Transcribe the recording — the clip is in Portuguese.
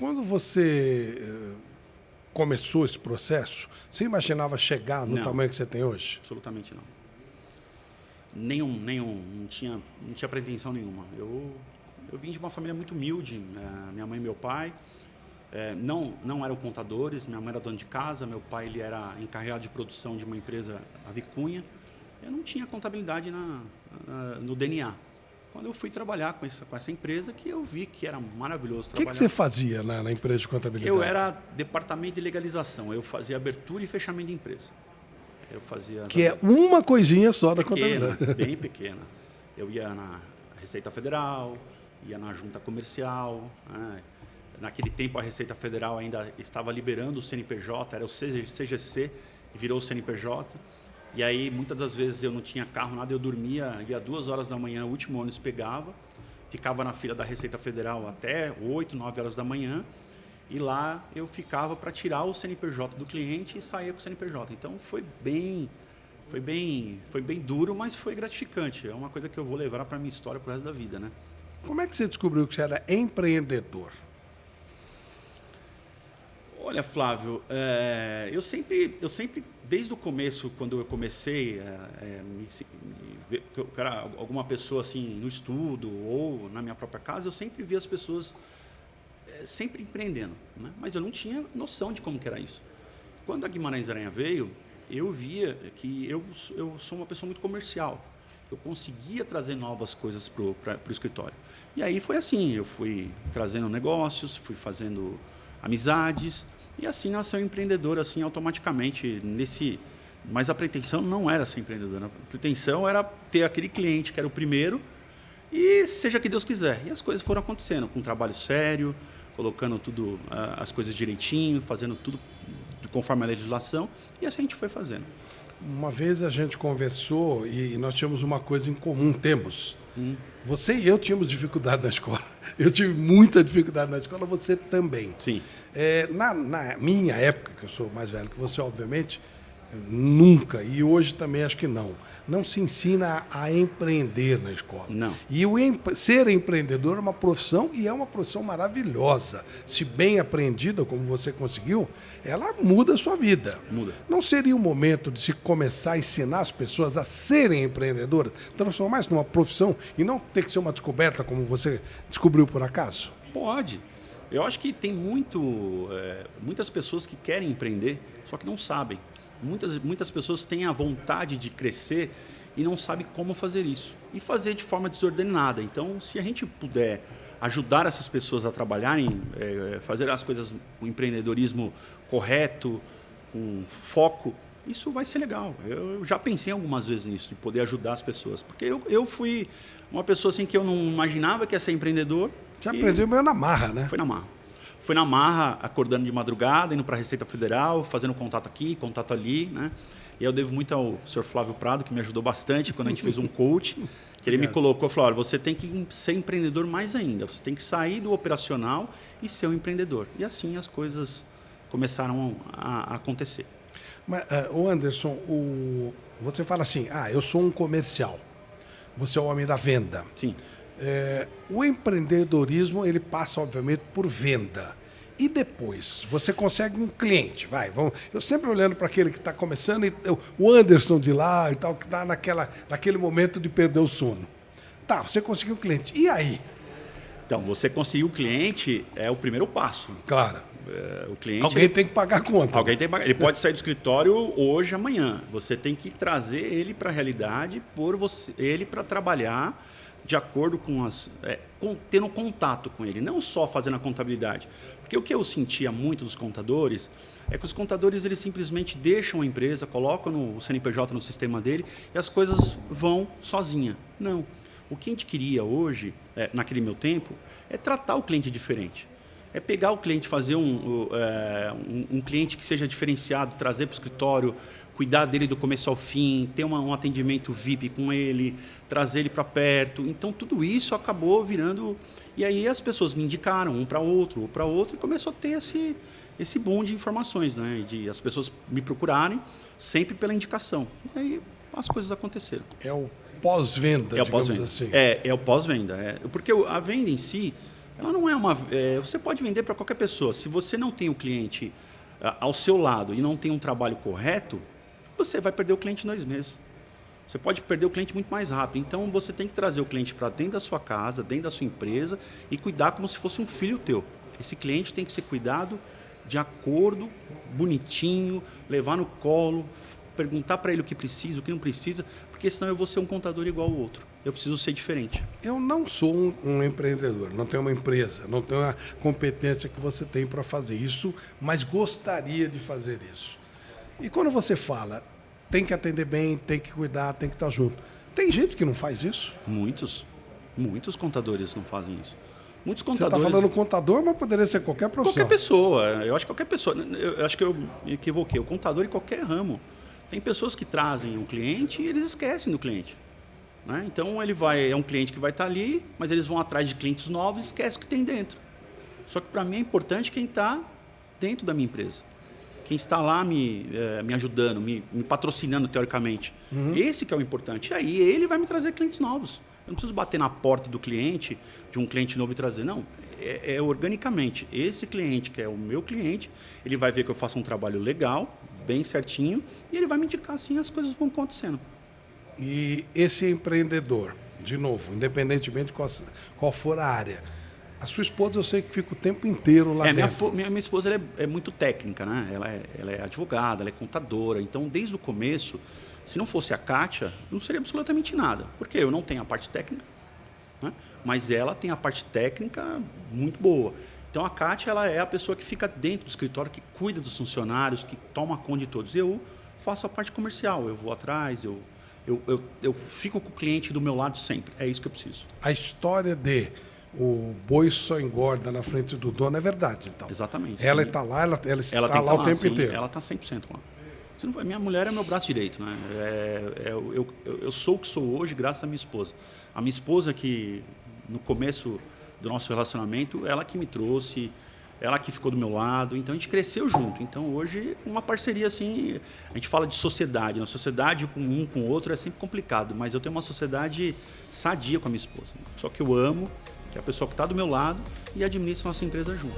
quando você começou esse processo, você imaginava chegar no tamanho que você tem hoje? Absolutamente não. Não tinha pretensão nenhuma. Eu vim de uma família muito humilde, minha mãe e meu pai não eram contadores, minha mãe era dona de casa, meu pai ele era encarregado de produção de uma empresa, a Vicunha. Eu não tinha contabilidade no DNA. Quando eu fui trabalhar com essa empresa, que eu vi que era maravilhoso trabalhar. O que você fazia na empresa de contabilidade? Eu era departamento de legalização, eu fazia abertura e fechamento de empresa. Que é uma coisinha só da contabilidade. Bem pequena. Eu ia na Receita Federal, ia na Junta Comercial. Naquele tempo a Receita Federal ainda estava liberando o CNPJ, era o CGC e virou o CNPJ. E aí muitas das vezes eu não tinha carro, nada, eu dormia, ia 2 horas da manhã, o último ônibus pegava, ficava na fila da Receita Federal até 8, 9 horas da manhã. E lá eu ficava para tirar o CNPJ do cliente e saía com o CNPJ. Então foi bem duro, mas foi gratificante. É uma coisa que eu vou levar para a minha história pro resto da vida, né? Como é que você descobriu que você era empreendedor? Olha, Flávio, eu sempre, desde o começo, quando eu comecei eu era alguma pessoa assim no estudo ou na minha própria casa, eu sempre via as pessoas sempre empreendendo, né? Mas eu não tinha noção de como que era isso. Quando a Guimarães Aranha veio, eu via que eu sou uma pessoa muito comercial. Eu conseguia trazer novas coisas para o escritório. E aí foi assim, eu fui trazendo negócios, fui fazendo amizades, e assim nasceu o empreendedor, assim, automaticamente. Mas a pretensão não era ser empreendedor, a pretensão era ter aquele cliente que era o primeiro, e seja que Deus quiser. E as coisas foram acontecendo, com um trabalho sério, colocando tudo, as coisas direitinho, fazendo tudo conforme a legislação, e assim a gente foi fazendo. Uma vez a gente conversou e nós tínhamos uma coisa em comum, temos. Você e eu tínhamos dificuldade na escola. Eu tive muita dificuldade na escola, você também. Sim. Na minha época, que eu sou mais velho que você, obviamente, nunca, e hoje também acho que não se ensina a empreender na escola. Não. E ser empreendedor é uma profissão, e é uma profissão maravilhosa. Se bem aprendida, como você conseguiu, ela muda a sua vida. Muda. Não seria o momento de se começar a ensinar as pessoas a serem empreendedoras, transformar isso numa profissão e não ter que ser uma descoberta como você descobriu por acaso? Pode. Eu acho que tem muitas pessoas que querem empreender, só que não sabem. Muitas pessoas têm a vontade de crescer e não sabem como fazer isso. E fazer de forma desordenada. Então, se a gente puder ajudar essas pessoas a trabalharem, fazer as coisas com empreendedorismo correto, com foco, isso vai ser legal. Eu já pensei algumas vezes nisso, de poder ajudar as pessoas. Porque eu fui uma pessoa assim, que eu não imaginava que ia ser empreendedor. Você aprendeu meio na marra, né? Foi na marra. Foi na marra, acordando de madrugada, indo para a Receita Federal, fazendo contato aqui, contato ali, né? E eu devo muito ao senhor Flávio Prado, que me ajudou bastante quando a gente fez um coach, que ele me colocou, falou, olha, você tem que ser empreendedor mais ainda, você tem que sair do operacional e ser um empreendedor. E assim as coisas começaram a acontecer. Mas, Anderson, você fala assim, eu sou um comercial, você é o homem da venda. Sim. O empreendedorismo, ele passa, obviamente, por venda. E depois, você consegue um cliente, eu sempre olhando para aquele que está começando, o Anderson de lá e tal, que está naquele momento de perder o sono. Tá, você conseguiu um cliente. E aí? Então, você conseguir o cliente é o primeiro passo. Claro. O cliente, alguém tem que pagar a conta. Alguém tem que pagar. Ele pode sair do escritório hoje, amanhã. Você tem que trazer ele para a realidade, ele para trabalhar de acordo com tendo contato com ele, não só fazendo a contabilidade. Porque o que eu sentia muito dos contadores é que os contadores eles simplesmente deixam a empresa, colocam o CNPJ no sistema dele e as coisas vão sozinha. Não. O que a gente queria hoje, naquele meu tempo, é tratar o cliente diferente. É pegar o cliente, fazer um cliente que seja diferenciado, trazer para o escritório, cuidar dele do começo ao fim, ter um atendimento VIP com ele, trazer ele para perto. Então, tudo isso acabou virando... E aí as pessoas me indicaram um para outro, e começou a ter esse boom de informações, né? De as pessoas me procurarem sempre pela indicação. E aí as coisas aconteceram. É o pós-venda, digamos assim. É o pós-venda. Porque a venda em si, ela não é uma... você pode vender para qualquer pessoa. Se você não tem o cliente ao seu lado e não tem um trabalho correto, você vai perder o cliente em 2 meses. Você pode perder o cliente muito mais rápido. Então, você tem que trazer o cliente para dentro da sua casa, dentro da sua empresa e cuidar como se fosse um filho teu. Esse cliente tem que ser cuidado de acordo, bonitinho, levar no colo, perguntar para ele o que precisa, o que não precisa, porque senão eu vou ser um contador igual ao outro. Eu preciso ser diferente. Eu não sou um empreendedor, não tenho uma empresa, não tenho a competência que você tem para fazer isso, mas gostaria de fazer isso. E quando você fala, tem que atender bem, tem que cuidar, tem que estar junto. Tem gente que não faz isso? Muitos contadores não fazem isso. Muitos Você contadores... está falando contador, mas poderia ser qualquer profissão. Qualquer pessoa. Eu acho que qualquer pessoa. Eu acho que eu me equivoquei. O contador em qualquer ramo. Tem pessoas que trazem um cliente e eles esquecem do cliente. Né? Então, é um cliente que vai estar ali, mas eles vão atrás de clientes novos e esquecem o que tem dentro. Só que, para mim, é importante quem está dentro da minha empresa. Quem está lá me ajudando, me patrocinando, teoricamente. Esse que é o importante. E aí, ele vai me trazer clientes novos. Eu não preciso bater na porta do cliente, de um cliente novo e trazer. Não, é organicamente. Esse cliente, que é o meu cliente, ele vai ver que eu faço um trabalho legal, bem certinho, e ele vai me indicar assim, as coisas vão acontecendo. E esse empreendedor, de novo, independentemente de qual for a área, a sua esposa eu sei que fica o tempo inteiro lá dentro. Minha esposa ela é muito técnica, né? Ela é advogada, ela é contadora. Então, desde o começo, se não fosse a Kátia, não seria absolutamente nada. Porque eu não tenho a parte técnica, né? Mas ela tem a parte técnica muito boa. Então, a Kátia ela é a pessoa que fica dentro do escritório, que cuida dos funcionários, que toma conta de todos. Eu faço a parte comercial, eu vou atrás, eu fico com o cliente do meu lado sempre. É isso que eu preciso. A história de o boi só engorda na frente do dono é verdade, então. Exatamente. Ela sim. está lá, ela está Ela tem que lá tá o tempo sim, inteiro. Ela está 100% lá. Minha mulher é meu braço direito, né? Eu sou o que sou hoje graças à minha esposa. A minha esposa que, no começo do nosso relacionamento, ela que me trouxe, ela que ficou do meu lado. Então, a gente cresceu junto. Então, hoje, uma parceria assim... A gente fala de sociedade. Uma sociedade com um com o outro é sempre complicado. Mas eu tenho uma sociedade sadia com a minha esposa. Só que eu amo, que é a pessoa que está do meu lado e administra nossa empresa junto.